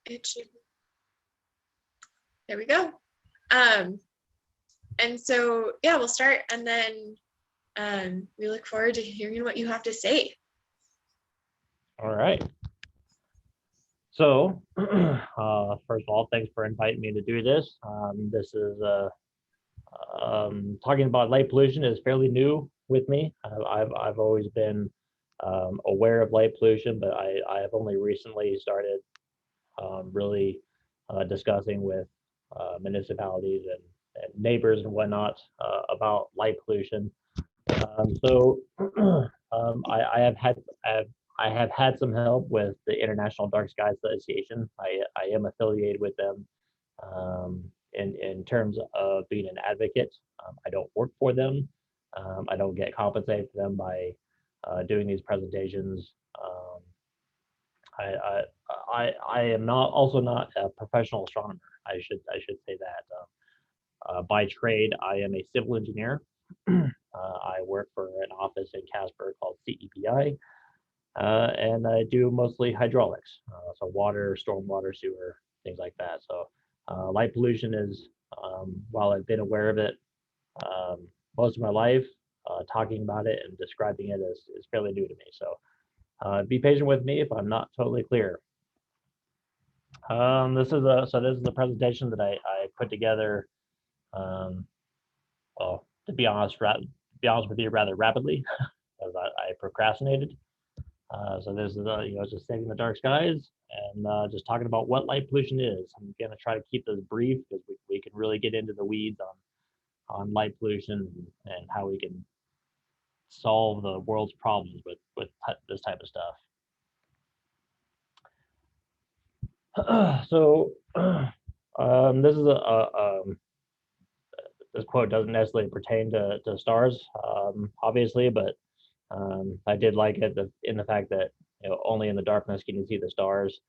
It should, there we go. And so, yeah, we'll start, and then we look forward to hearing what you have to say. All right. So, first of all, thanks for inviting me to do this. This is talking about light pollution is fairly new with me. I've always been aware of light pollution, but I have only recently started really discussing with municipalities and neighbors and whatnot about light pollution. So I have had some help with the International Dark Sky Association. I am affiliated with them in terms of being an advocate. I don't work for them. I don't get compensated for them by doing these presentations. I am not a professional astronomer. I should say that. By trade, I am a civil engineer. I work for an office in Casper called CEPI, and I do mostly hydraulics, so water, stormwater, sewer, things like that. So light pollution is, while I've been aware of it most of my life, talking about it and describing it is fairly new to me. So be patient with me if I'm not totally clear. This is a presentation that I put together. Well, to be honest with you, rather rapidly, because I procrastinated. So this is just saving the dark skies and just talking about what light pollution is. I'm gonna try to keep this brief because we can really get into the weeds on light pollution and how we can solve the world's problems with this type of stuff. So this is this quote doesn't necessarily pertain to stars, obviously, but I did like it in the fact that only in the darkness can you see the stars.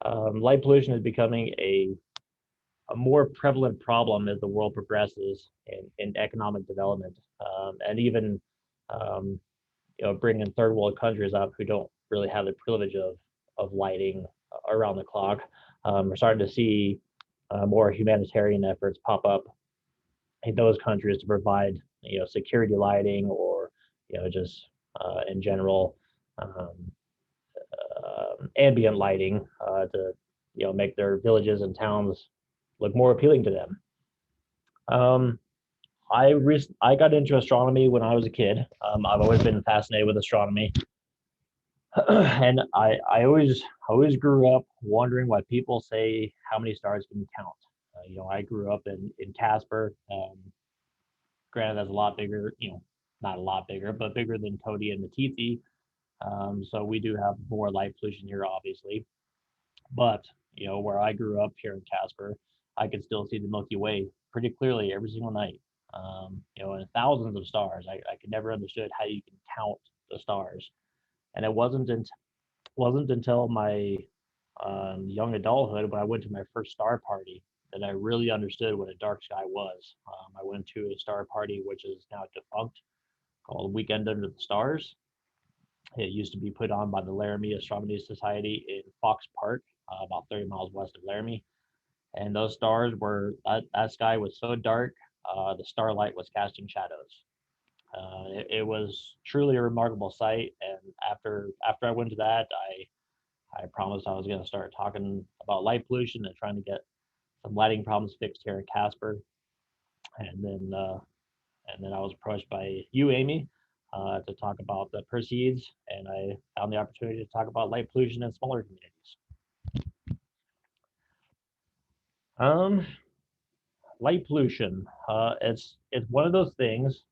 Light pollution is becoming a more prevalent problem as the world progresses in economic development, and even bringing third world countries up who don't really have the privilege of lighting around the clock. We're starting to see more humanitarian efforts pop up in those countries to provide security lighting or just in general ambient lighting to make their villages and towns look more appealing to them. I got into astronomy when I was a kid. I've always been fascinated with astronomy, and I always grew up wondering why people say how many stars can you count. I grew up in Casper. Granted, that's a lot bigger. Not a lot bigger, but bigger than Cody and Matiti. So we do have more light pollution here, obviously. But where I grew up here in Casper, I could still see the Milky Way pretty clearly every single night. And thousands of stars. I could never understood how you can count the stars, and it wasn't until my young adulthood when I went to my first star party that I really understood what a dark sky was. I went to a star party which is now defunct, called Weekend Under the Stars. It used to be put on by the Laramie Astronomy Society in Fox Park, about 30 miles west of Laramie. And those stars that sky was so dark, the starlight was casting shadows. It was truly a remarkable sight. And after I went to that, I promised I was going to start talking about light pollution and trying to get some lighting problems fixed here in Casper. And then I was approached by you, Amy, to talk about the Perseids, and I found the opportunity to talk about light pollution in smaller communities. Light pollution. It's one of those things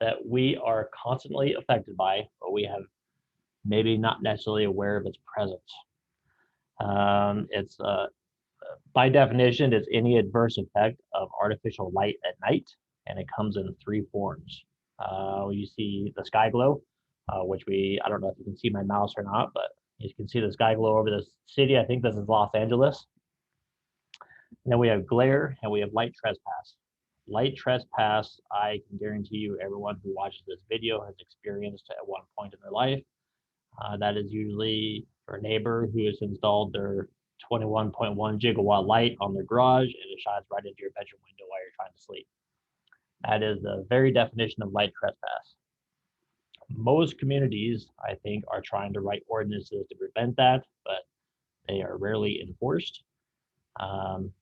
that we are constantly affected by, but we have maybe not necessarily aware of its presence. It's by definition, it's any adverse effect of artificial light at night, and it comes in three forms. You see the sky glow, which I don't know if you can see my mouse or not, but you can see the sky glow over this city. I think this is Los Angeles. And then we have glare and we have light trespass. Light trespass, I can guarantee you everyone who watches this video has experienced at one point in their life. That is usually your neighbor who has installed their 21.1 gigawatt light on their garage, and it shines right into your bedroom window while you're trying to sleep. That is the very definition of light trespass. Most communities, I think, are trying to write ordinances to prevent that, but they are rarely enforced. And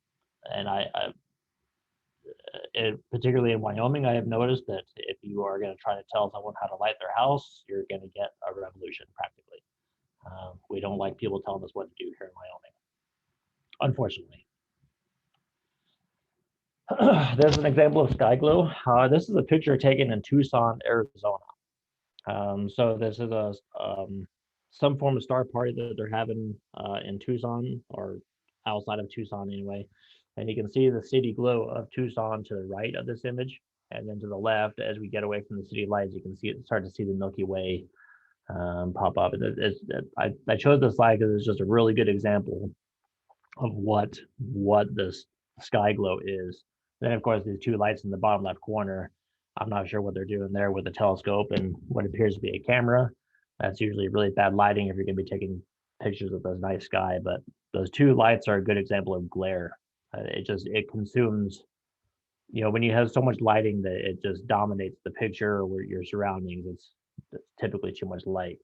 particularly in Wyoming, I have noticed that if you are going to try to tell someone how to light their house, you're going to get a revolution practically. We don't like people telling us what to do here in Wyoming, unfortunately. There's an example of sky glow. This is a picture taken in Tucson, Arizona. So this is some form of star party that they're having in Tucson, or outside of Tucson anyway. And you can see the city glow of Tucson to the right of this image. And then to the left, as we get away from the city lights, you can start to see the Milky Way pop up. I chose this slide because it's just a really good example of what this sky glow is. Then, of course, these two lights in the bottom left corner, I'm not sure what they're doing there with the telescope and what appears to be a camera. That's usually really bad lighting if you're going to be taking pictures of this nice sky. But those two lights are a good example of glare. It consumes, when you have so much lighting that it just dominates the picture or your surroundings, it's typically too much light.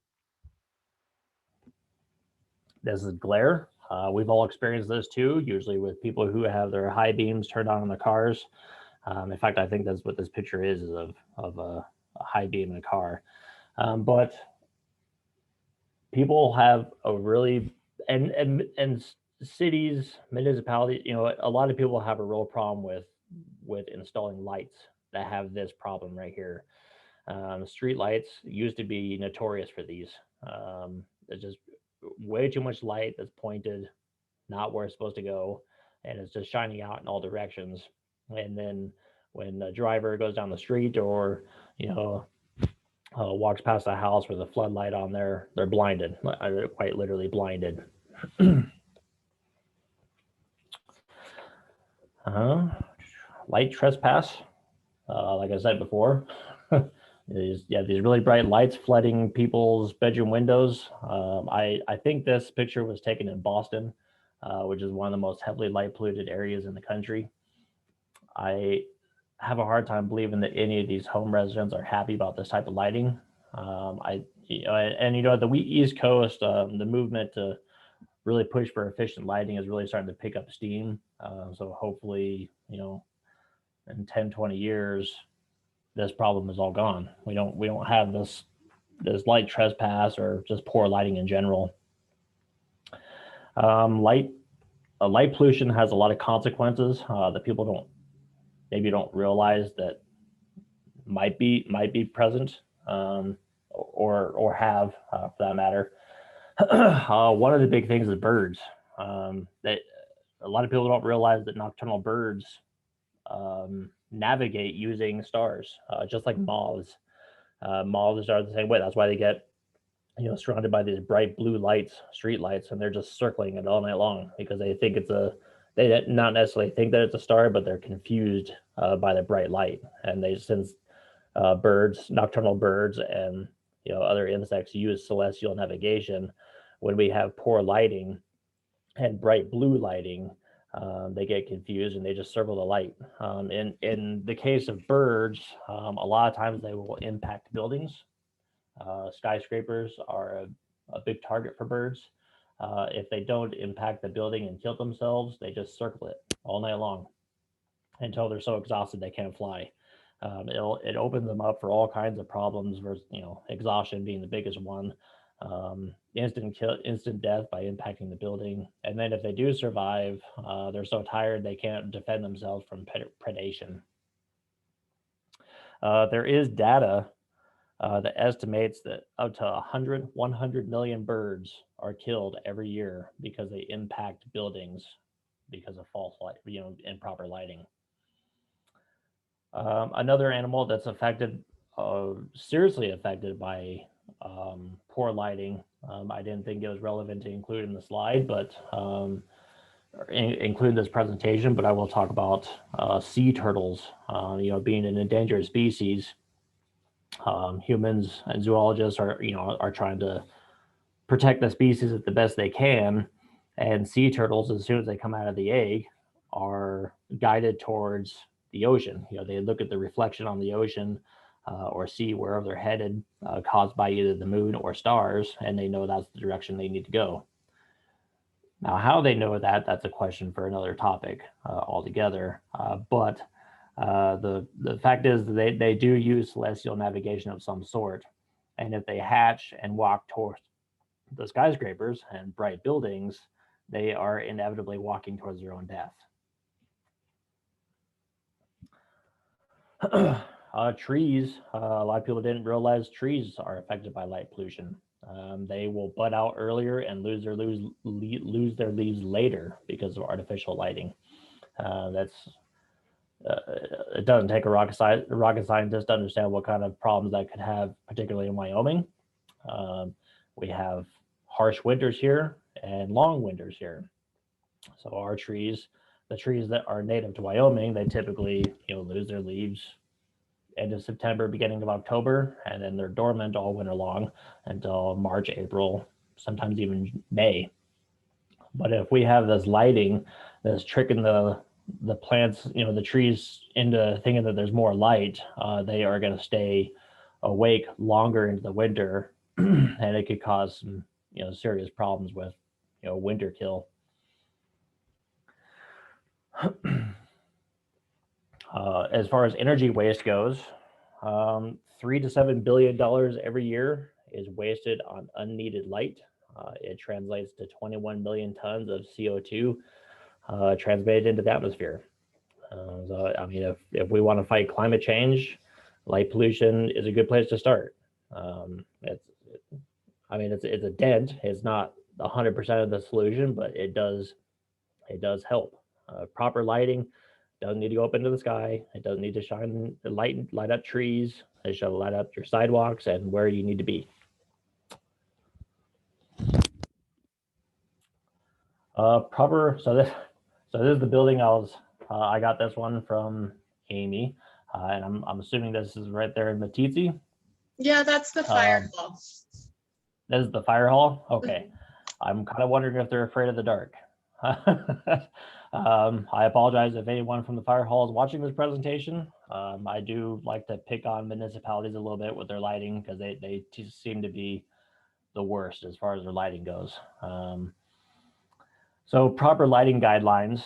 This is glare. We've all experienced this too, usually with people who have their high beams turned on in their cars. In fact, I think that's what this picture is of a high beam in a car. But people have a really, and cities, municipalities, a lot of people have a real problem with installing lights that have this problem right here. Street lights used to be notorious for these. It's just way too much light that's pointed not where it's supposed to go, and it's just shining out in all directions. And then when a driver goes down the street or walks past a house with a floodlight on there, they're blinded, quite literally blinded. Light trespass, like I said before. These really bright lights flooding people's bedroom windows. I think this picture was taken in Boston, which is one of the most heavily light polluted areas in the country. I have a hard time believing that any of these home residents are happy about this type of lighting. At the East Coast, the movement to really push for efficient lighting is really starting to pick up steam. So hopefully, in 10, 20 years, this problem is all gone. We don't have this light trespass or just poor lighting in general. Light pollution has a lot of consequences that people maybe don't realize that might be present or have for that matter. One of the big things is birds. That a lot of people don't realize that nocturnal birds navigate using stars, just like moths. Moths are the same way. That's why they get surrounded by these bright blue lights, street lights, and they're just circling it all night long because they think they not necessarily think that it's a star, but they're confused by the bright light. And since nocturnal birds and other insects use celestial navigation, when we have poor lighting and bright blue lighting, they get confused and they just circle the light. In the case of birds, a lot of times they will impact buildings. Skyscrapers are a big target for birds. If they don't impact the building and kill themselves, they just circle it all night long until they're so exhausted they can't fly. It opens them up for all kinds of problems, versus, exhaustion being the biggest one. Instant death by impacting the building. And then if they do survive, they're so tired they can't defend themselves from predation. There is data that estimates that up to 100 million birds are killed every year because they impact buildings because of false light, improper lighting. Another animal that's seriously affected by poor lighting. I didn't think it was relevant to include in the slide, but include this presentation, but I will talk about sea turtles, being an endangered species. Humans and zoologists are trying to protect the species the best they can. And sea turtles, as soon as they come out of the egg, are guided towards the ocean. They look at the reflection on the ocean or see wherever they're headed, caused by either the moon or stars, and they know that's the direction they need to go. Now, how they know that, that's a question for another topic altogether. But the fact is they do use celestial navigation of some sort. And if they hatch and walk towards the skyscrapers and bright buildings, they are inevitably walking towards their own death. Trees, a lot of people didn't realize trees are affected by light pollution. They will bud out earlier and lose their leaves later because of artificial lighting. It doesn't take a rocket scientist to understand what kind of problems that could have, particularly in Wyoming. We have harsh winters here and long winters here. So our trees, the trees that are native to Wyoming, they typically lose their leaves end of September, beginning of October, and then they're dormant all winter long until March, April, sometimes even May. But if we have this lighting that's tricking the plants, the trees into thinking that there's more light, they are going to stay awake longer into the winter, and it could cause some serious problems with winter kill. As far as energy waste goes, $3 to $7 billion every year is wasted on unneeded light. It translates to 21 million tons of CO2 transmitted into the atmosphere. So, I mean, if we want to fight climate change, light pollution is a good place to start. It's a dent. It's not 100% of the solution, but it does help. Proper lighting doesn't need to go up into the sky. It doesn't need to shine light up trees. It should light up your sidewalks and where you need to be. So this is the building I got this one from Amy, and I'm assuming this is right there in Matizzi. Yeah, that's the fire hall. This is the fire hall? Okay. I'm kind of wondering if they're afraid of the dark. I apologize if anyone from the fire hall is watching this presentation. I do like to pick on municipalities a little bit with their lighting because they seem to be the worst as far as their lighting goes. So proper lighting guidelines,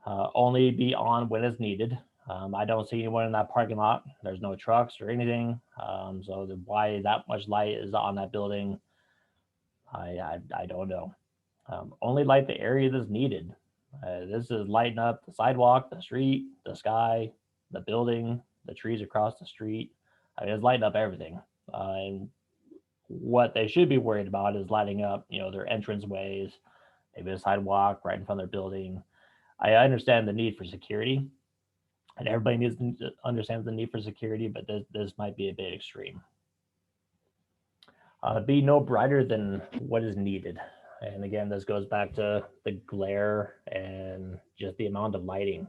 only be on when it's needed. I don't see anyone in that parking lot. There's no trucks or anything. So why that much light is on that building, I don't know. Only light the area that's needed. This is lighting up the sidewalk, the street, the sky, the building, the trees across the street. I mean, it's lighting up everything. And what they should be worried about is lighting up, their entrance ways, maybe a sidewalk right in front of their building. I understand the need for security, and everybody needs to understand the need for security, but this might be a bit extreme. Be no brighter than what is needed. And again, this goes back to the glare and just the amount of lighting.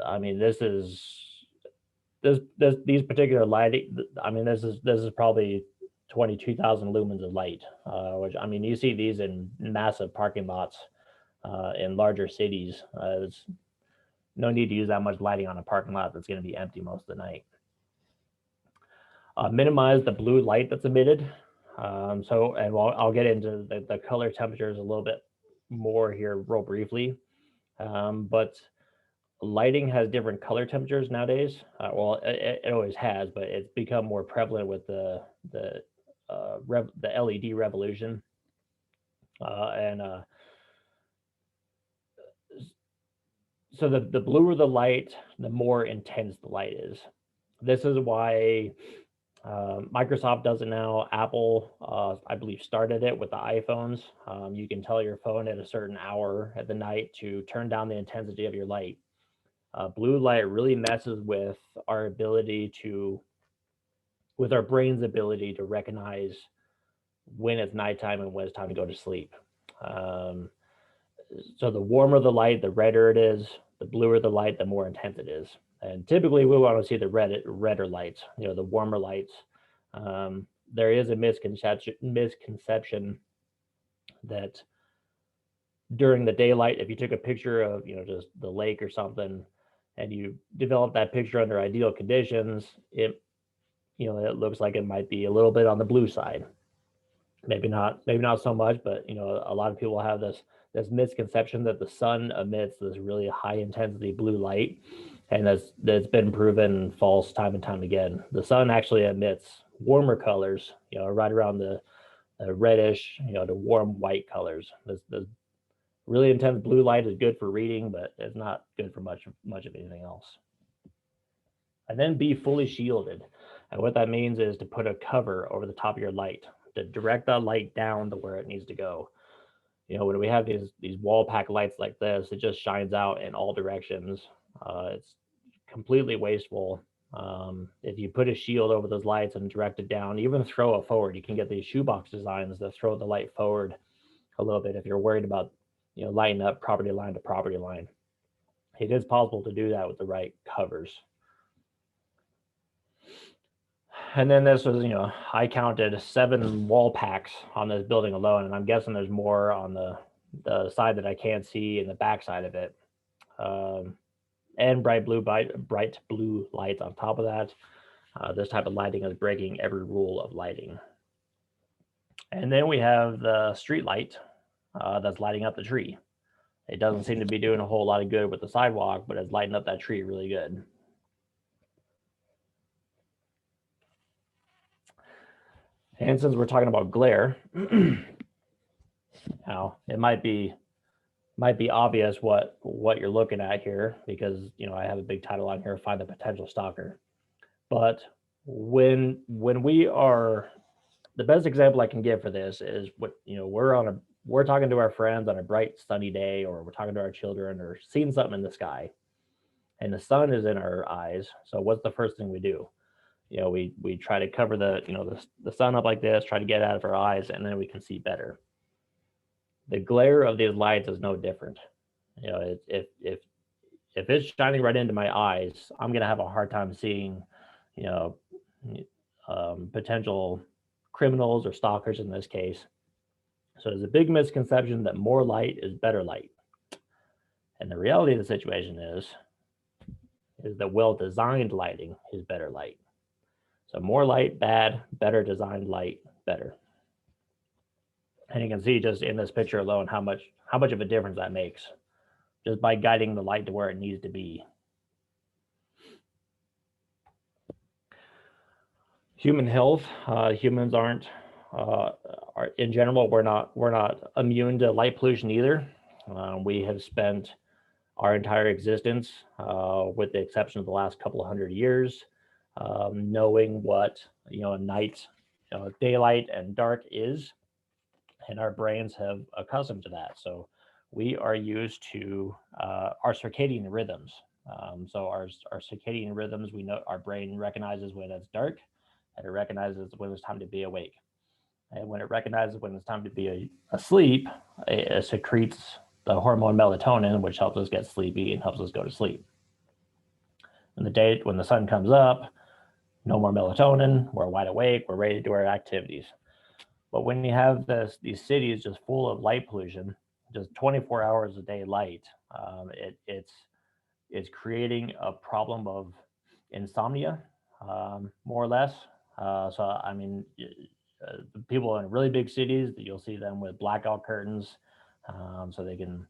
I mean, these particular lighting. I mean, this is probably 22,000 lumens of light, which, I mean, you see these in massive parking lots in larger cities. There's no need to use that much lighting on a parking lot that's going to be empty most of the night. Minimize the blue light that's emitted. I'll get into the color temperatures a little bit more here real briefly. But lighting has different color temperatures nowadays. It always has, but it's become more prevalent with the LED revolution. So the bluer the light, the more intense the light is. This is why Microsoft does it now. Apple, I believe, started it with the iPhones. You can tell your phone at a certain hour at the night to turn down the intensity of your light. Blue light really messes with our brain's ability to recognize when it's nighttime and when it's time to go to sleep. So the warmer the light, the redder it is. The bluer the light, the more intense it is. And typically we want to see the redder lights, the warmer lights. There is a misconception that during the daylight, if you took a picture of, just the lake or something, and you develop that picture under ideal conditions, it looks like it might be a little bit on the blue side. Maybe not so much, but a lot of people have this misconception that the sun emits this really high intensity blue light, and that's been proven false time and time again. The sun actually emits warmer colors, right around the reddish, to warm white colors. This really intense blue light is good for reading, but it's not good for much of anything else. And then be fully shielded. And what that means is to put a cover over the top of your light to direct that light down to where it needs to go. When we have these wall pack lights like this, it just shines out in all directions. It's completely wasteful. If you put a shield over those lights and direct it down, even throw it forward, you can get these shoebox designs that throw the light forward a little bit if you're worried about lighting up property line to property line. It is possible to do that with the right covers. And then this was, I counted 7 wall packs on this building alone, and I'm guessing there's more on the side that I can't see and the back side of it. And bright blue lights on top of that. This type of lighting is breaking every rule of lighting. And then we have the street light that's lighting up the tree. It doesn't seem to be doing a whole lot of good with the sidewalk, but it's lighting up that tree really good. And since we're talking about glare, now it might be obvious what you're looking at here, because I have a big title on here: find the potential stalker. But when we are, the best example I can give for this is we're talking to our friends on a bright sunny day, or we're talking to our children, or seeing something in the sky, and the sun is in our eyes. So what's the first thing we do? We try to cover the sun up like this, try to get it out of our eyes, and then we can see better. The glare of these lights is no different. If it's shining right into my eyes, I'm gonna have a hard time seeing, potential criminals or stalkers in this case. So there's a big misconception that more light is better light. And the reality of the situation is that well-designed lighting is better light. So more light, bad; better designed light, better. And you can see just in this picture alone how much of a difference that makes, just by guiding the light to where it needs to be. Human health. Humans are in general, we're not immune to light pollution either. We have spent our entire existence, with the exception of the last couple of 100 years, knowing what night, daylight and dark is, and our brains have accustomed to that. So we are used to our circadian rhythms. So our circadian rhythms, we know our brain recognizes when it's dark, and it recognizes when it's time to be awake. And when it recognizes when it's time to be asleep, it secretes the hormone melatonin, which helps us get sleepy and helps us go to sleep. In the day, when the sun comes up, no more melatonin, we're wide awake, we're ready to do our activities. But when you have these cities just full of light pollution, just 24 hours a day light, it's creating a problem of insomnia, more or less. So I mean, people in really big cities, you'll see them with blackout curtains, so they can,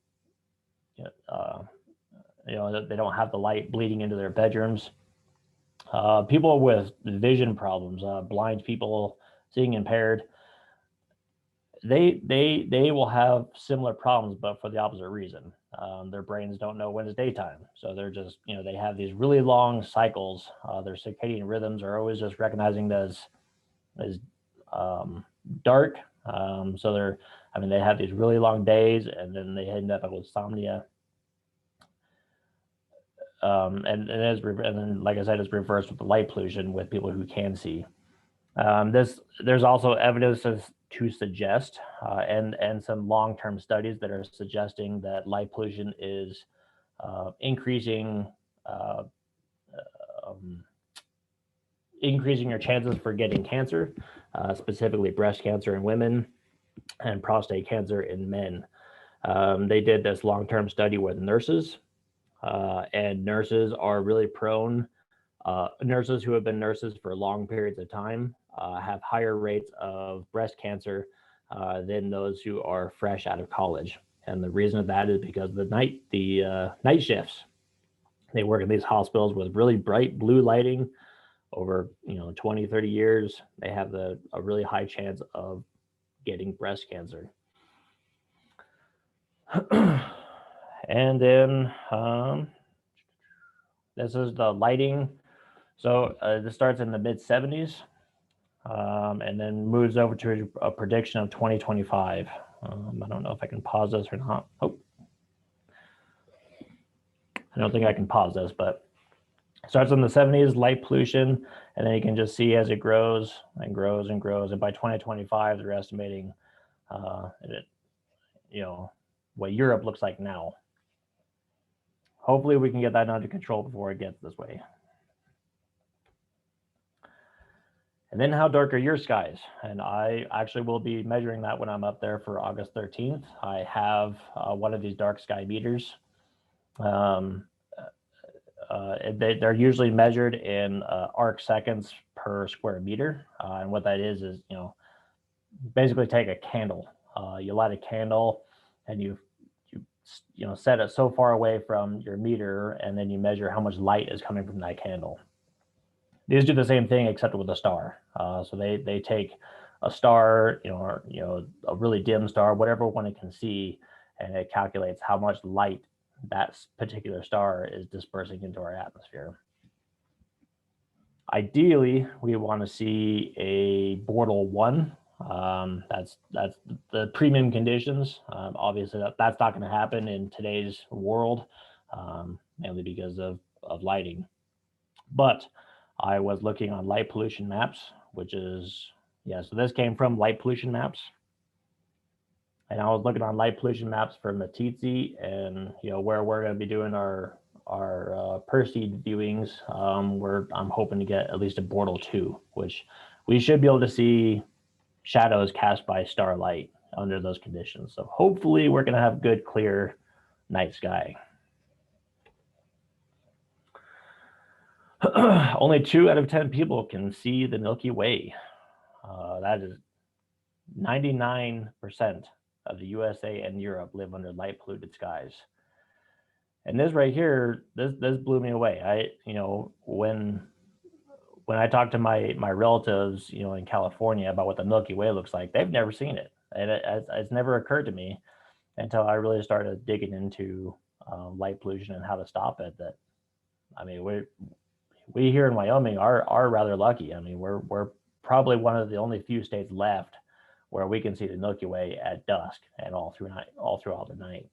they don't have the light bleeding into their bedrooms. People with vision problems, blind people, seeing impaired, they will have similar problems, but for the opposite reason. Their brains don't know when it's daytime, so they're just, they have these really long cycles. Their circadian rhythms are always just recognizing as dark. So they have these really long days, and then they end up with insomnia. And then, like I said, it's reversed with the light pollution with people who can see. There's also evidence to suggest, and some long-term studies that are suggesting that light pollution is increasing your chances for getting cancer, specifically breast cancer in women and prostate cancer in men. They did this long-term study with nurses, and nurses are really prone. Nurses who have been nurses for long periods of time have higher rates of breast cancer than those who are fresh out of college. And the reason of that is because the night shifts. They work in these hospitals with really bright blue lighting over 20, 30 years. They have a really high chance of getting breast cancer. And then this is the lighting. So this starts in the mid 70s and then moves over to a prediction of 2025. I don't know if I can pause this or not. Oh, I don't think I can pause this, but it starts in the 70s, light pollution, and then you can just see as it grows and grows and grows. And by 2025, they're estimating what Europe looks like now. Hopefully we can get that under control before it gets this way. And then how dark are your skies? And I actually will be measuring that when I'm up there for August 13th. I have one of these dark sky meters. They're usually measured in arc seconds per square meter. And what that is, basically take a candle. You light a candle and you set it so far away from your meter, and then you measure how much light is coming from that candle. These do the same thing except with a star. So they take a star, or a really dim star, whatever one it can see, and it calculates how much light that particular star is dispersing into our atmosphere. Ideally, we want to see a Bortle 1. That's the premium conditions. Obviously, that's not going to happen in today's world, mainly because of lighting. But I was looking on light pollution maps, which is, so this came from light pollution maps. And I was looking on light pollution maps for Matitsi and, where we're going to be doing our per-seed viewings, where I'm hoping to get at least a Bortle 2, which we should be able to see shadows cast by starlight under those conditions. So hopefully we're going to have good, clear night sky. Only 2 out of 10 people can see the Milky Way. That is 99% of the USA and Europe live under light polluted skies. And this right here, this blew me away. When I talk to my relatives, in California about what the Milky Way looks like, they've never seen it. And it's never occurred to me until I really started digging into light pollution and how to stop it. We here in Wyoming are rather lucky. We're probably one of the only few states left where we can see the Milky Way at dusk and all throughout the night.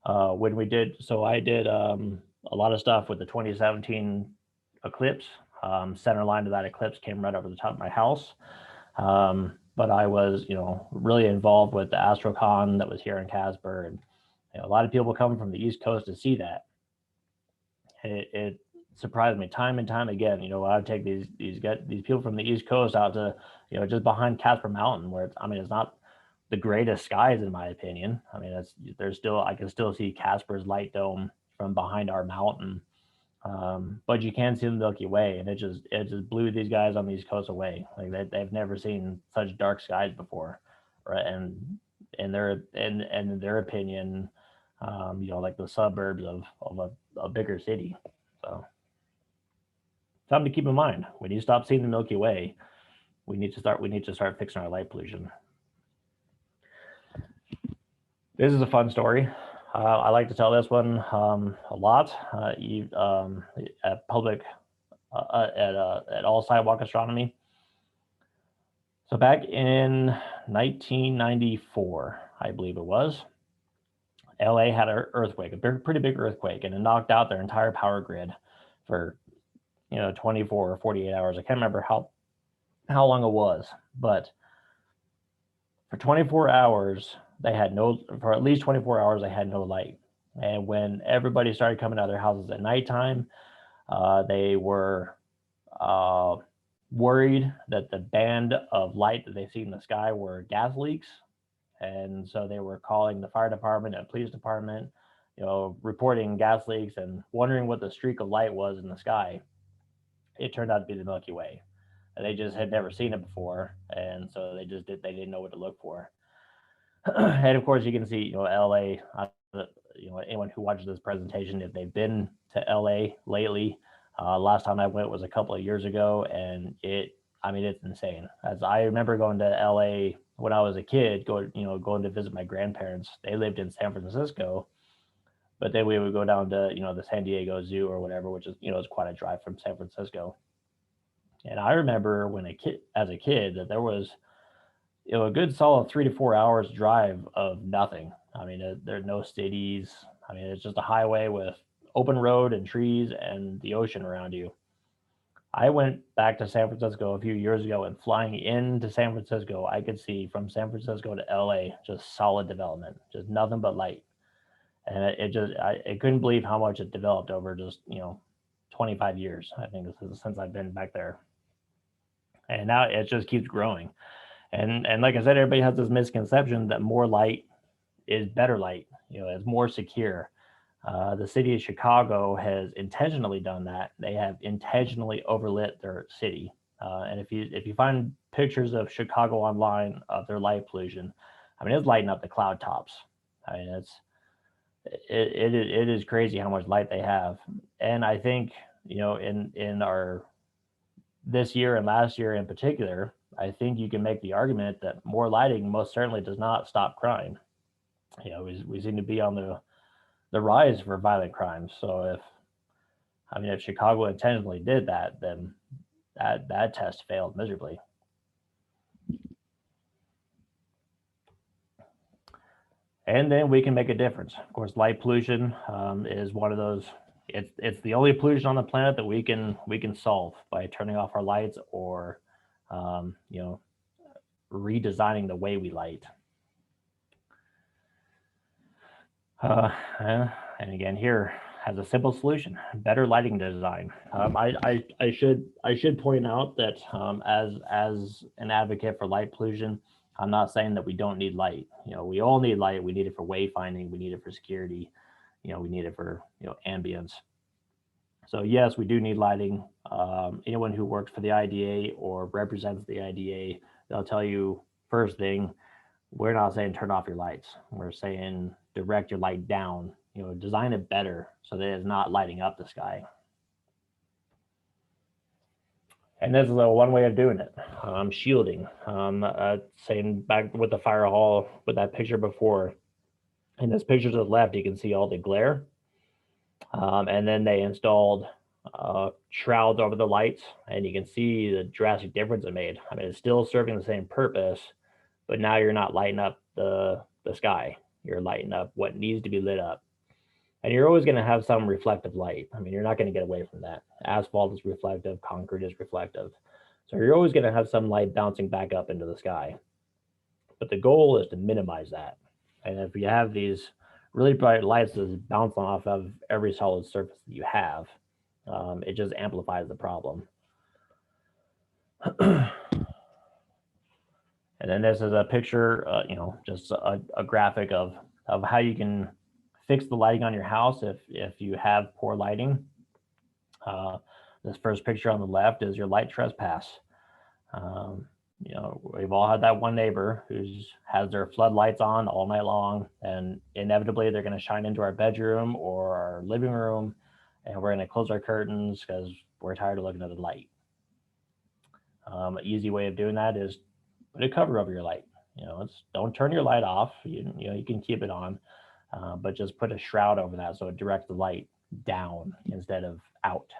I did a lot of stuff with the 2017 eclipse. Center line of that eclipse came right over the top of my house. But I was, really involved with the AstroCon that was here in Casper, and a lot of people come from the East Coast to see that. It surprised me time and time again. I would take these people from the East Coast out to, just behind Casper Mountain, where it's not the greatest skies in my opinion. I can still see Casper's light dome from behind our mountain. But you can see the Milky Way, and it just blew these guys on the East Coast away. Like they've never seen such dark skies before, right? And in their opinion, like the suburbs of a bigger city. So something to keep in mind. When you stop seeing the Milky Way, we need to start fixing our light pollution. This is a fun story. I like to tell this one a lot. At public, at all sidewalk astronomy. So back in 1994, I believe it was, LA had an earthquake, pretty big earthquake, and it knocked out their entire power grid for 24 or 48 hours. I can't remember how long it was, but for 24 hours, for at least 24 hours, they had no light. And when everybody started coming out of their houses at nighttime, they were worried that the band of light that they see in the sky were gas leaks. And so they were calling the fire department and police department, reporting gas leaks and wondering what the streak of light was in the sky. It turned out to be the Milky Way. And they just had never seen it before, and so they didn't know what to look for. And of course, you can see, LA. Anyone who watches this presentation, if they've been to LA lately, last time I went was a couple of years ago, and it's insane. As I remember going to LA when I was a kid, going to visit my grandparents. They lived in San Francisco, but then we would go down to the San Diego Zoo or whatever, which is is quite a drive from San Francisco. And I remember as a kid, that there was a good solid 3 to 4 hours drive of nothing. I mean, there are no cities. I mean, it's just a highway with open road and trees and the ocean around you. I went back to San Francisco a few years ago, and flying into San Francisco, I could see from San Francisco to LA just solid development, just nothing but light. And I couldn't believe how much it developed over just 25 years. I think since I've been back there, and now it just keeps growing. And like I said, everybody has this misconception that more light is better light. It's more secure. The city of Chicago has intentionally done that. They have intentionally overlit their city. And if you find pictures of Chicago online of their light pollution, I mean, it's lighting up the cloud tops. I mean, it is crazy how much light they have. And I think in our this year and last year in particular, I think you can make the argument that more lighting most certainly does not stop crime. We seem to be on the rise for violent crimes. So if Chicago intentionally did that, then that test failed miserably. And then we can make a difference. Of course, light pollution is one of those. It's the only pollution on the planet that we can solve by turning off our lights or redesigning the way we light. And again, here has a simple solution: better lighting design. I should point out that as an advocate for light pollution, I'm not saying that we don't need light. We all need light. We need it for wayfinding. We need it for security. We need it for ambience. So yes, we do need lighting. Anyone who works for the IDA or represents the IDA, they'll tell you first thing, we're not saying turn off your lights. We're saying direct your light down. Design it better so that it's not lighting up the sky. And this is one way of doing it. Shielding. Saying back with the fire hall with that picture before. In this picture to the left, you can see all the glare. And then they installed shrouds over the lights, and you can see the drastic difference it made. I mean, it's still serving the same purpose, but now you're not lighting up the sky. You're lighting up what needs to be lit up. And you're always going to have some reflective light. I mean, you're not going to get away from that. Asphalt is reflective, concrete is reflective. So you're always going to have some light bouncing back up into the sky. But the goal is to minimize that. And if you have these really bright lights that bounce off of every solid surface that you have, it just amplifies the problem. And then this is a picture, just a graphic of how you can fix the lighting on your house if you have poor lighting. This first picture on the left is your light trespass. We've all had that one neighbor who has their floodlights on all night long, and inevitably they're going to shine into our bedroom or our living room, and we're going to close our curtains because we're tired of looking at the light. An easy way of doing that is put a cover over your light. Don't turn your light off. You can keep it on, but just put a shroud over that so it directs the light down instead of out.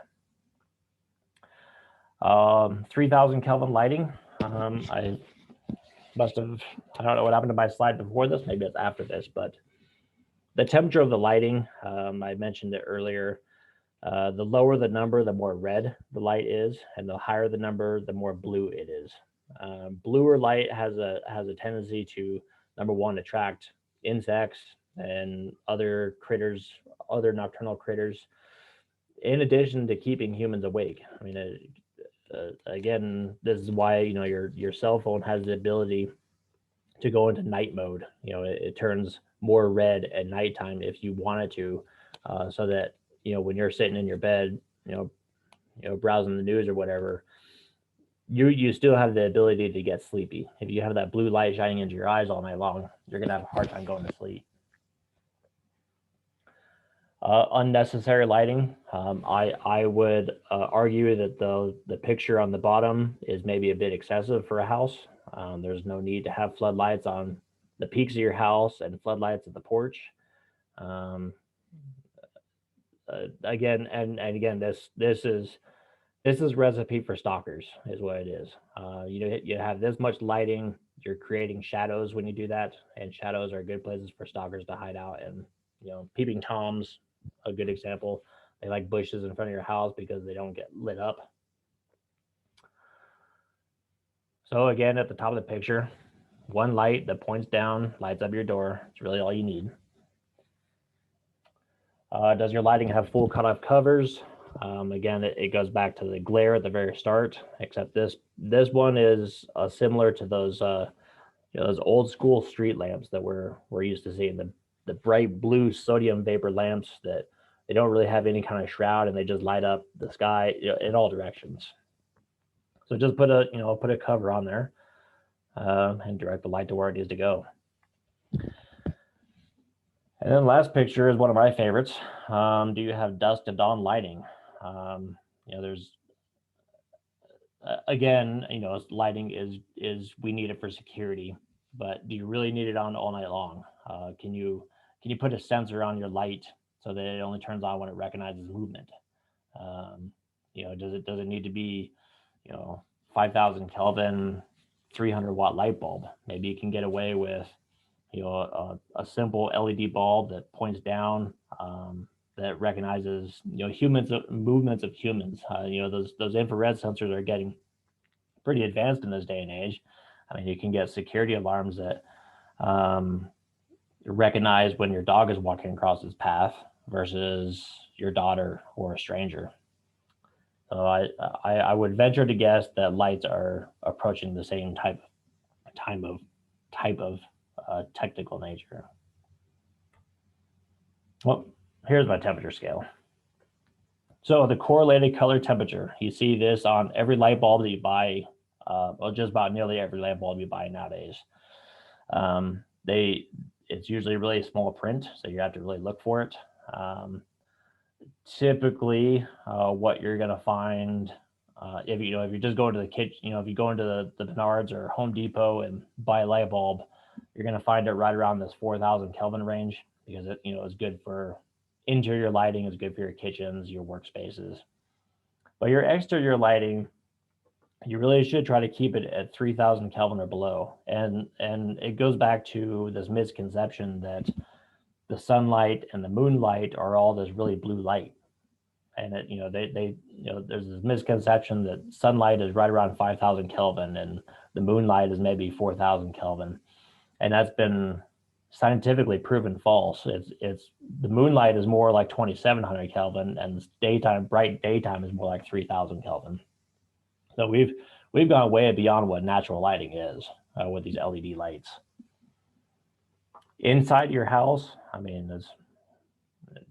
3,000 Kelvin lighting. I don't know what happened to my slide before this. Maybe it's after this, but the temperature of the lighting, I mentioned it earlier. The lower the number, the more red the light is, and the higher the number, the more blue it is. Bluer light has a tendency to, number one, attract insects and other critters, other nocturnal critters, in addition to keeping humans awake. I mean, again, this is why your cell phone has the ability to go into night mode. It turns more red at nighttime if you want it to, so that when you're sitting in your bed, browsing the news or whatever, you still have the ability to get sleepy. If you have that blue light shining into your eyes all night long, you're gonna have a hard time going to sleep. Unnecessary lighting. I would argue that the picture on the bottom is maybe a bit excessive for a house. There's no need to have floodlights on the peaks of your house and floodlights at the porch. Um, Again, and again, this is recipe for stalkers, is what it is. You have this much lighting, you're creating shadows when you do that, and shadows are good places for stalkers to hide out. And peeping toms, a good example. They like bushes in front of your house because they don't get lit up. So again, at the top of the picture, one light that points down, lights up your door. It's really all you need. Does your lighting have full cutoff covers? Again, it goes back to the glare at the very start, except this one is similar to those those old school street lamps that we're used to seeing, the bright blue sodium vapor lamps that they don't really have any kind of shroud, and they just light up the sky in all directions. So just put a cover on there and direct the light to where it needs to go. And then the last picture is one of my favorites. Do you have dusk to dawn lighting? There's again, lighting is we need it for security, but do you really need it on all night long? Can you put a sensor on your light so that it only turns on when it recognizes movement? Does it need to be 5,000 Kelvin, 300-watt light bulb? Maybe you can get away with a simple LED bulb that points down, that recognizes movements of humans. Those infrared sensors are getting pretty advanced in this day and age. I mean, you can get security alarms that recognize when your dog is walking across his path versus your daughter or a stranger. So I would venture to guess that lights are approaching the same type of technical nature. Well, here's my temperature scale. So the correlated color temperature, you see this on every light bulb that you buy, just about nearly every light bulb you buy nowadays. It's usually really small print, so you have to really look for it. Typically, what you're gonna find, if you just go to the kitchen, if you go into the Menards or Home Depot and buy a light bulb, you're gonna find it right around this 4,000 Kelvin range, because it is good for interior lighting, is good for your kitchens, your workspaces. But your exterior lighting, you really should try to keep it at 3,000 Kelvin or below. And it goes back to this misconception that the sunlight and the moonlight are all this really blue light. And there's this misconception that sunlight is right around 5,000 Kelvin and the moonlight is maybe 4,000 Kelvin. And that's been scientifically proven false. It's the moonlight is more like 2,700 Kelvin, and bright daytime is more like 3,000 Kelvin. So we've gone way beyond what natural lighting is with these LED lights. Inside your house, I mean,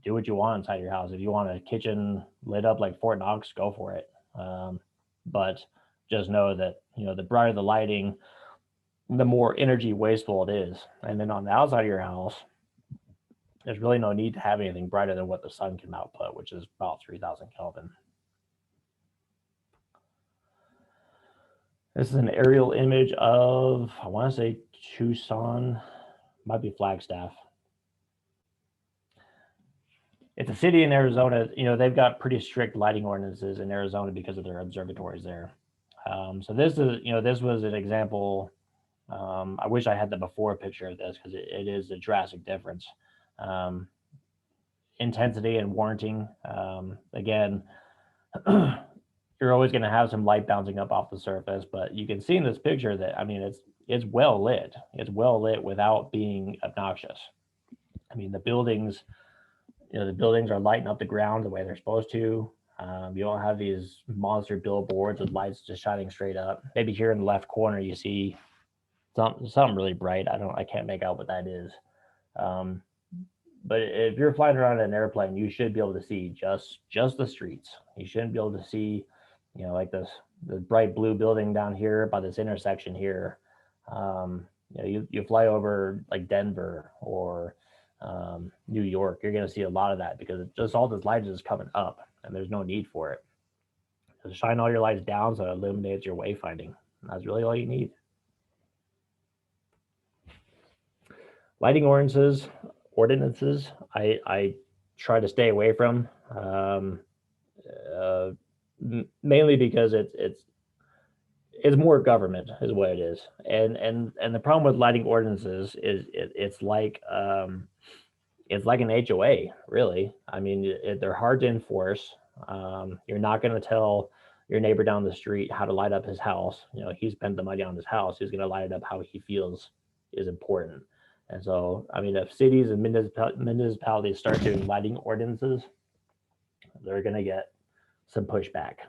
do what you want inside your house. If you want a kitchen lit up like Fort Knox, go for it. But just know that the brighter the lighting, the more energy wasteful it is. And then on the outside of your house, there's really no need to have anything brighter than what the sun can output, which is about 3,000 Kelvin. This is an aerial image of, I want to say Tucson, might be Flagstaff. It's a city in Arizona. They've got pretty strict lighting ordinances in Arizona because of their observatories there. So this is, this was an example. I wish I had the before picture of this, because it is a drastic difference. Intensity and warranting. Again, you're always going to have some light bouncing up off the surface, but you can see in this picture that, I mean, it's well lit. It's well lit without being obnoxious. I mean, the buildings are lighting up the ground the way they're supposed to. You don't have these monster billboards with lights just shining straight up. Maybe here in the left corner, you see something really bright. I can't make out what that is. Um, but if you're flying around in an airplane, you should be able to see just the streets. You shouldn't be able to see, like the bright blue building down here by this intersection here. You fly over like Denver or New York, you're going to see a lot of that because it just all this light is coming up, and there's no need for it. Just shine all your lights down so it illuminates your wayfinding. That's really all you need. Lighting ordinances, I try to stay away from, mainly because it's more government is what it is, and the problem with lighting ordinances is it's like an HOA, really. I mean, they're hard to enforce. You're not going to tell your neighbor down the street how to light up his house. He spent the money on his house. He's going to light it up how he feels is important. And so, I mean, if cities and municipalities start doing lighting ordinances, they're going to get some pushback.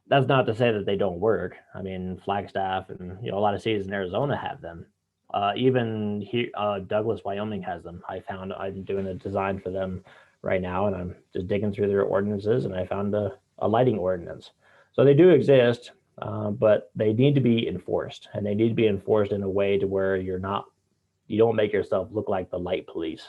That's not to say that they don't work. I mean, Flagstaff and a lot of cities in Arizona have them. Even here, Douglas, Wyoming has them. I'm doing a design for them right now, and I'm just digging through their ordinances, and I found a lighting ordinance. So they do exist, but they need to be enforced, and they need to be enforced in a way to where you don't make yourself look like the light police.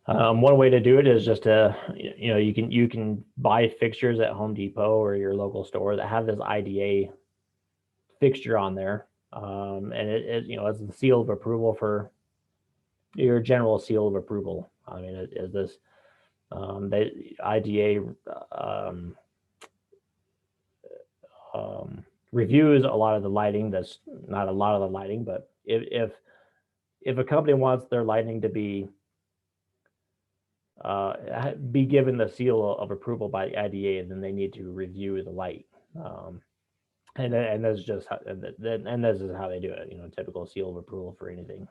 One way to do it is just to, you can buy fixtures at Home Depot or your local store that have this IDA fixture on there, and it's the seal of approval for your general seal of approval. I mean, it is this the IDA reviews a lot of the lighting. That's not a lot of the lighting, but if a company wants their lighting to be given the seal of approval by the IDA, then they need to review the light. And that's just how, and this is how they do it. Typical seal of approval for anything.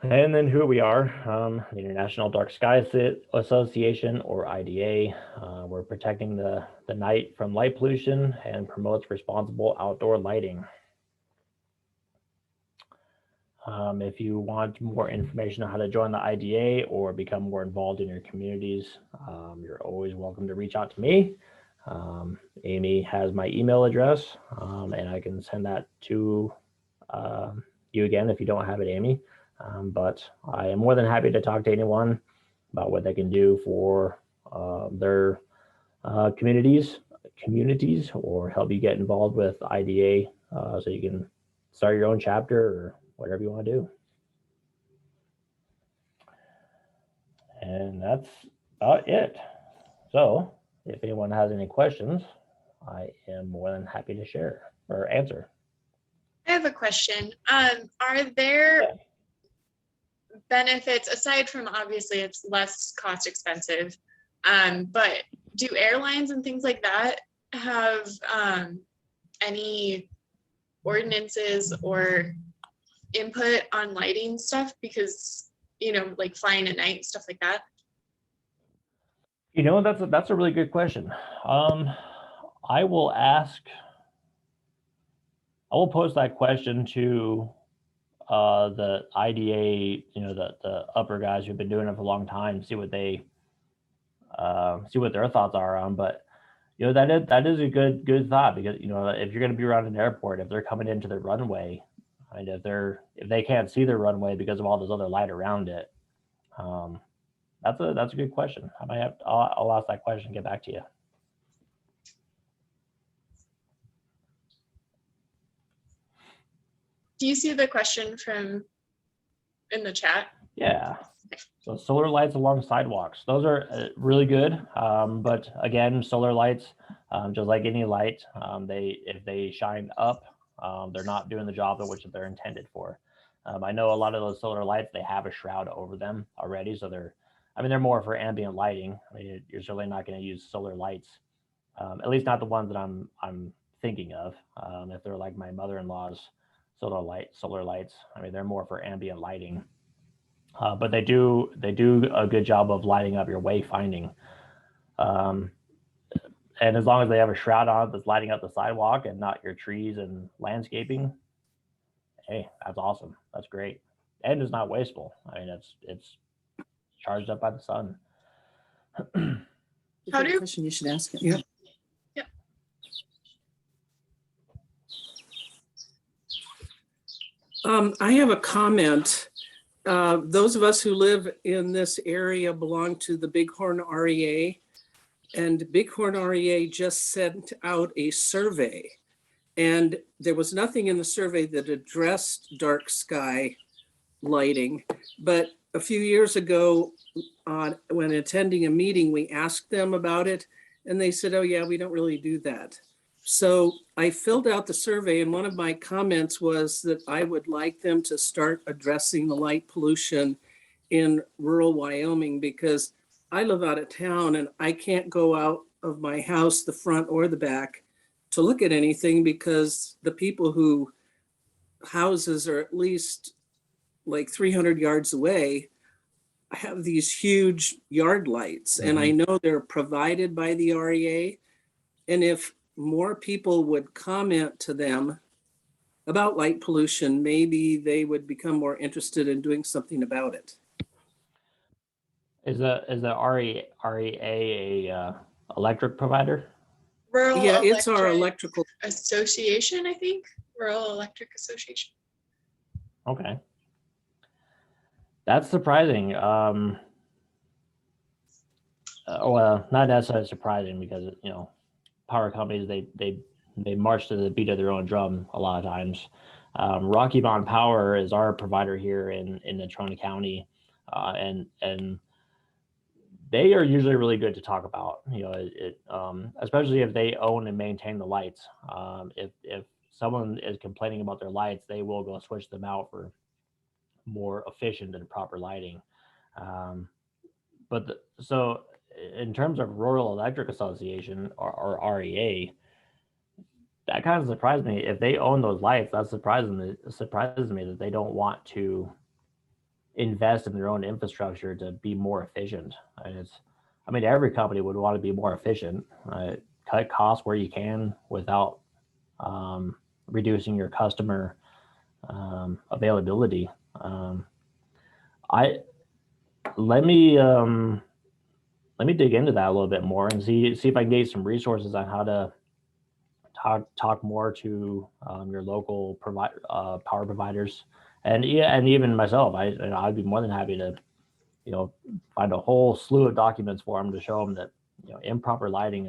And then who we are, the International Dark Sky Association, or IDA. We're protecting the night from light pollution and promotes responsible outdoor lighting. If you want more information on how to join the IDA or become more involved in your communities, you're always welcome to reach out to me. Amy has my email address, and I can send that to you again if you don't have it, Amy. But I am more than happy to talk to anyone about what they can do for their communities, or help you get involved with IDA so you can start your own chapter or whatever you want to do. And that's about it. So if anyone has any questions, I am more than happy to share or answer. I have a question. Are there benefits, aside from obviously it's less cost expensive, but do airlines and things like that have any ordinances or input on lighting stuff? Because like flying at night, stuff like that. That's a really good question. I will post that question to the IDA, the upper guys who've been doing it for a long time, see what their thoughts are on. But that is a good thought, because if you're going to be around an airport, if they're coming into the runway, and if they can't see their runway because of all this other light around it, that's a good question. I'll ask that question and get back to you. Do you see the question from in the chat? Yeah. So solar lights along sidewalks, those are really good. But again, solar lights, just like any light, if they shine up, they're not doing the job of which they're intended for. I know a lot of those solar lights, they have a shroud over them already, so they're more for ambient lighting. I mean, you're certainly not going to use solar lights, at least not the ones that I'm thinking of. If they're like my mother-in-law's solar lights, I mean, they're more for ambient lighting. But they do a good job of lighting up your wayfinding. Um, and as long as they have a shroud on that's lighting up the sidewalk and not your trees and landscaping, hey, that's awesome. That's great, and it's not wasteful. I mean, it's charged up by the sun. How do- question you should ask it? Yeah. I have a comment. Those of us who live in this area belong to the Bighorn REA, and Bighorn REA just sent out a survey, and there was nothing in the survey that addressed dark sky lighting. But a few years ago, when attending a meeting, we asked them about it, and they said, "Oh yeah, we don't really do that." So I filled out the survey, and one of my comments was that I would like them to start addressing the light pollution in rural Wyoming, because I live out of town and I can't go out of my house, the front or the back, to look at anything, because the people who houses are at least like 300 yards away have these huge yard lights. And I know they're provided by the REA. And if more people would comment to them about light pollution, maybe they would become more interested in doing something about it. Is the REA a electric provider? Rural Yeah, it's Electric our electrical. Association, I think. Rural Electric Association. Okay, that's surprising. Well, not necessarily surprising, because power companies, they march to the beat of their own drum a lot of times. Rocky Mountain Power is our provider here in Natrona County, and they are usually really good to talk about. Especially if they own and maintain the lights. If someone is complaining about their lights, they will go switch them out for more efficient and proper lighting. So in terms of Rural Electric Association, or REA, that kind of surprised me. If they own those lights, that surprises me that they don't want to invest in their own infrastructure to be more efficient. Every company would want to be more efficient, cut costs where you can without reducing your customer availability. Let me dig into that a little bit more and see if I can get some resources on how to talk more to your local power providers, and even myself. I'd be more than happy to find a whole slew of documents for them to show them that improper lighting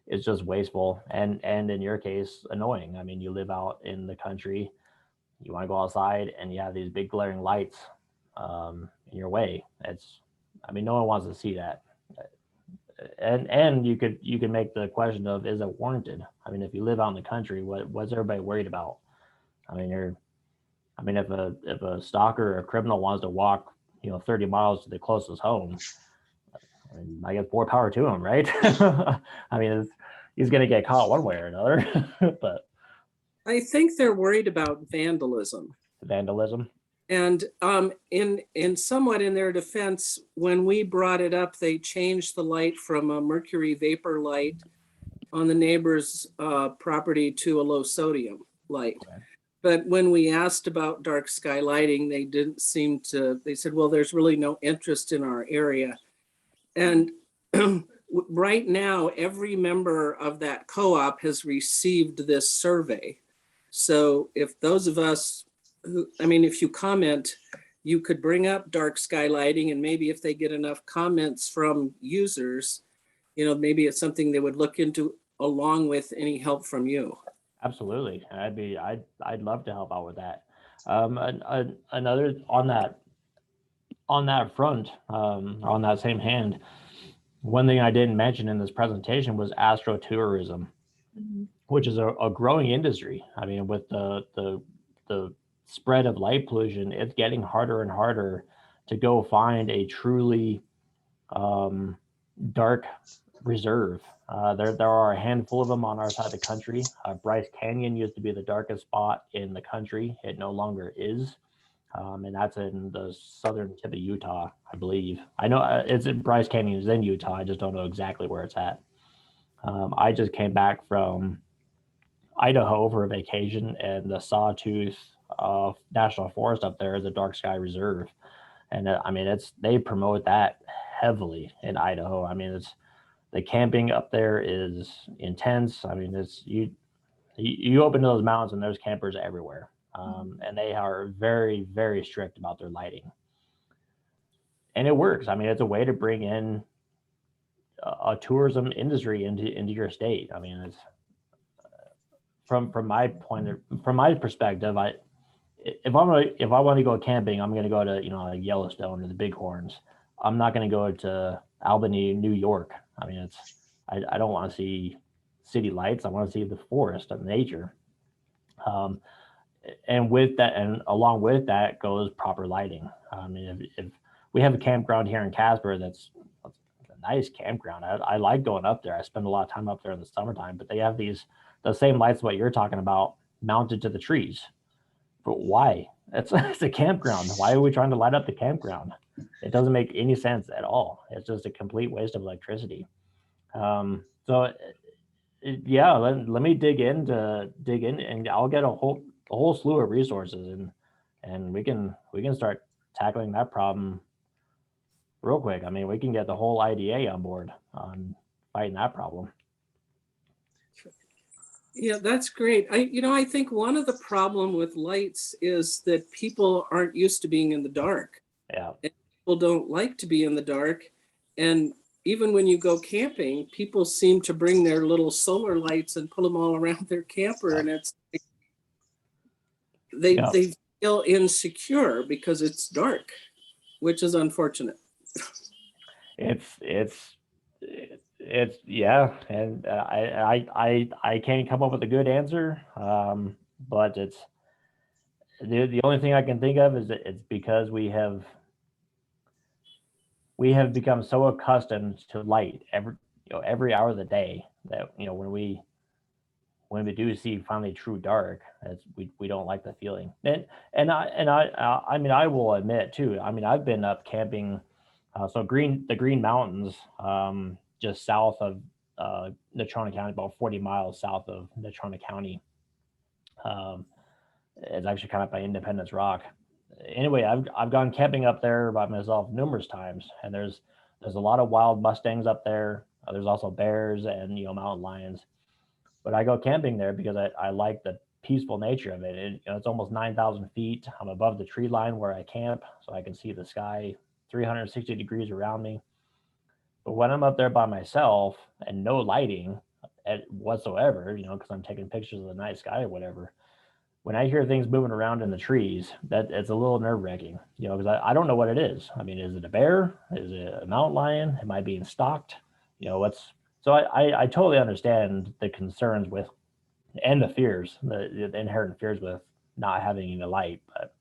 is just wasteful, and in your case, annoying. I mean, you live out in the country, you want to go outside, and you have these big glaring lights in your way. No one wants to see that. And you could make the question of, is it warranted? If you live out in the country, what's everybody worried about? If a stalker or a criminal wants to walk 30 miles to the closest home, I guess more power to him, right? He's going to get caught one way or another. But I think they're worried about vandalism. And in somewhat in their defense, when we brought it up, they changed the light from a mercury vapor light on the neighbor's property to a low sodium light. Okay. But when we asked about dark sky lighting, they didn't seem to, they said, well, there's really no interest in our area. And right now, every member of that co-op has received this survey. So if those of us if you comment, you could bring up dark sky lighting, and maybe if they get enough comments from users, maybe it's something they would look into along with any help from you. Absolutely. I'd love to help out with that. Another on that front, on that same hand, one thing I didn't mention in this presentation was astrotourism, which is a growing industry. With the spread of light pollution, it's getting harder and harder to go find a truly dark reserve. There are a handful of them on our side of the country. Bryce Canyon used to be the darkest spot in the country. It no longer is. And that's in the southern tip of Utah, I believe. I know it's in Bryce Canyon is in Utah. I just don't know exactly where it's at. I just came back from Idaho for a vacation, and the Sawtooth National Forest up there is a dark sky reserve, and I mean they promote that heavily in Idaho. I mean the camping up there is intense. I mean it's you open those mountains and there's campers everywhere, and they are very, very strict about their lighting, and it works. I mean it's a way to bring in a tourism industry into your state. I mean it's from my perspective, if I want to go camping, I'm going to go to like Yellowstone or the Bighorns. I'm not going to go to Albany, New York. I mean, I don't want to see city lights. I want to see the forest and nature. And with that, and along with that goes proper lighting. I mean, if we have a campground here in Casper that's a nice campground. I like going up there. I spend a lot of time up there in the summertime, but they have the same lights what you're talking about mounted to the trees. But why? It's a campground. Why are we trying to light up the campground? It doesn't make any sense at all. It's just a complete waste of electricity. Yeah, let me dig in, and I'll get a whole slew of resources, and we can start tackling that problem real quick. I mean, we can get the whole IDA on board on fighting that problem. Yeah, that's great. I think one of the problem with lights is that people aren't used to being in the dark. Yeah. And people don't like to be in the dark. And even when you go camping, people seem to bring their little solar lights and put them all around their camper. And it's they feel insecure because it's dark, which is unfortunate. It's yeah, and I can't come up with a good answer, but it's the only thing I can think of is that it's because we have become so accustomed to light every hour of the day that when we do see finally true dark, we don't like the feeling. And I mean I will admit too. I mean I've been up camping, the Green Mountains, just south of Natrona County, about 40 miles south of Natrona County. It's actually kind of by Independence Rock. Anyway, I've gone camping up there by myself numerous times, and there's a lot of wild mustangs up there. There's also bears and mountain lions. But I go camping there because I like the peaceful nature of it. It's almost 9,000 feet. I'm above the tree line where I camp, so I can see the sky 360 degrees around me. But when I'm up there by myself and no lighting whatsoever, because I'm taking pictures of the night sky or whatever, when I hear things moving around in the trees, that it's a little nerve-wracking, because I don't know what it is. I mean, is it a bear? Is it a mountain lion? Am I being stalked? So I totally understand the concerns with, and the fears, the inherent fears with not having any light. But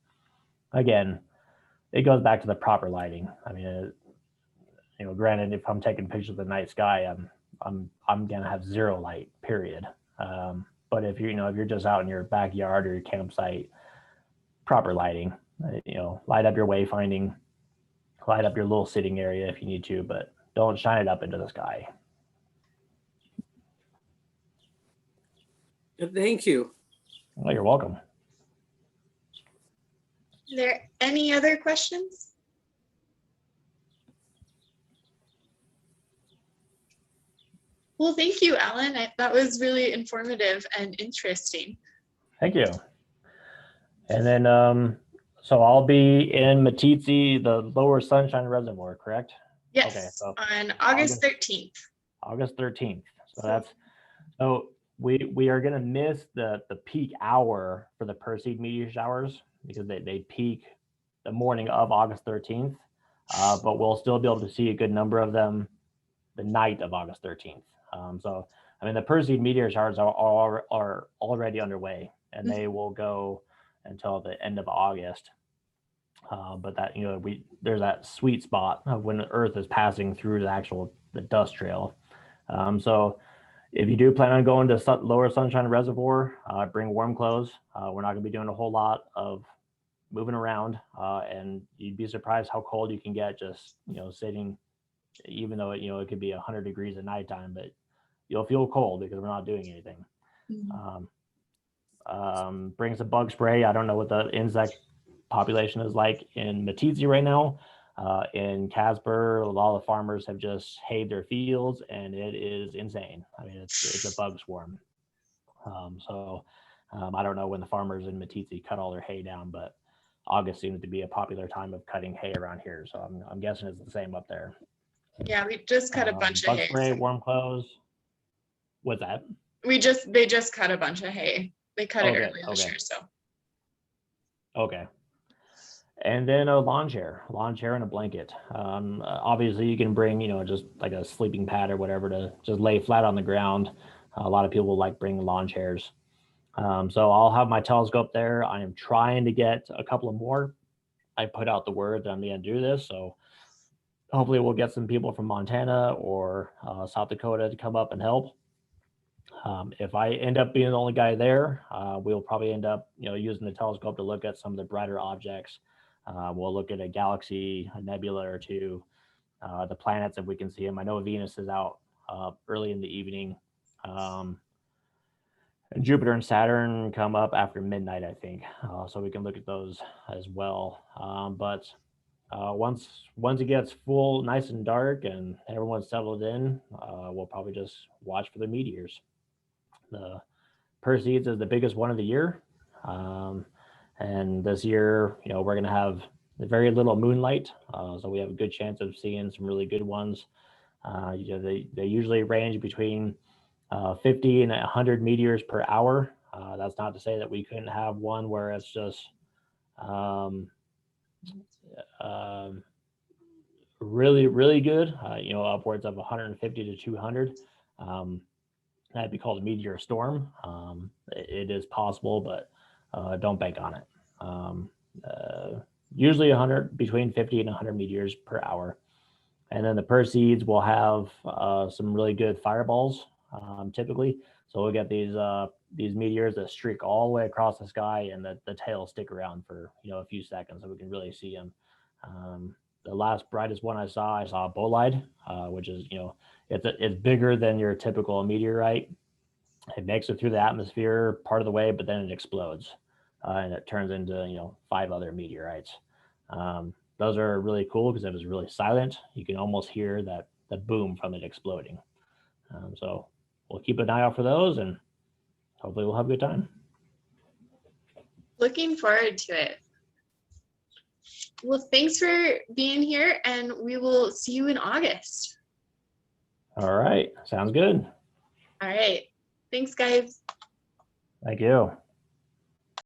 again, it goes back to the proper lighting. I mean, granted, if I'm taking pictures of the night sky, I'm gonna have zero light, period. But if you're just out in your backyard or your campsite, proper lighting, light up your wayfinding, light up your little sitting area if you need to, but don't shine it up into the sky. Thank you. Well, you're welcome. Are there any other questions? Well, thank you, Alan. That was really informative and interesting. Thank you. And then, so I'll be in Meeteetse, the Lower Sunshine Reservoir, correct? Yes, Okay, so on August 13th. August 13th. So we are going to miss the peak hour for the Perseid meteor showers because they peak the morning of August 13th, but we'll still be able to see a good number of them the night of August 13th. So, I mean, the Perseid meteor showers are already underway, and they will go until the end of August. But that, there's that sweet spot of when the Earth is passing through the dust trail. So if you do plan on going to Lower Sunshine Reservoir, bring warm clothes. We're not going to be doing a whole lot of moving around, and you'd be surprised how cold you can get just, sitting, even though it could be 100 degrees at nighttime, but you'll feel cold because we're not doing anything. Bring some bug spray. I don't know what the insect population is like in Meeteetse right now. In Casper, a lot of the farmers have just hayed their fields, and it is insane. I mean, it's a bug swarm. I don't know when the farmers in Meeteetse cut all their hay down, but August seems to be a popular time of cutting hay around here. So I'm guessing it's the same up there. Yeah, we just cut a bunch of Bug hay. spray, warm clothes. What's that? They just cut a bunch of hay. They cut it earlier this year, so. Okay. And then a lawn chair and a blanket. Obviously you can bring, just like a sleeping pad or whatever to just lay flat on the ground. A lot of people like bringing lawn chairs. So I'll have my telescope there. I am trying to get a couple of more. I put out the word that I'm going to do this. So hopefully we'll get some people from Montana or South Dakota to come up and help. If I end up being the only guy there, we'll probably end up, using the telescope to look at some of the brighter objects. We'll look at a galaxy, a nebula or two, the planets if we can see them. I know Venus is out early in the evening. And Jupiter and Saturn come up after midnight, I think. So we can look at those as well. But once it gets full, nice and dark, and everyone's settled in, we'll probably just watch for the meteors. The Perseids is the biggest one of the year. And this year, we're going to have very little moonlight. So we have a good chance of seeing some really good ones. They usually range between 50 and 100 meteors per hour. That's not to say that we couldn't have one where it's just really, really good, upwards of 150 to 200. That'd be called a meteor storm. It is possible, but don't bank on it. Usually between 50 and 100 meteors per hour. And then the Perseids will have some really good fireballs, typically. So we'll get these meteors that streak all the way across the sky, and the tails stick around for a few seconds, so we can really see them. The last brightest one I saw a bolide, which is it's bigger than your typical meteorite. It makes it through the atmosphere part of the way, but then it explodes, and it turns into 5 other meteorites. Those are really cool because it was really silent. You can almost hear that boom from it exploding. So we'll keep an eye out for those, and hopefully we'll have a good time. Looking forward to it. Well, thanks for being here, and we will see you in August. All right. Sounds good. All right. Thanks, guys. Thank you.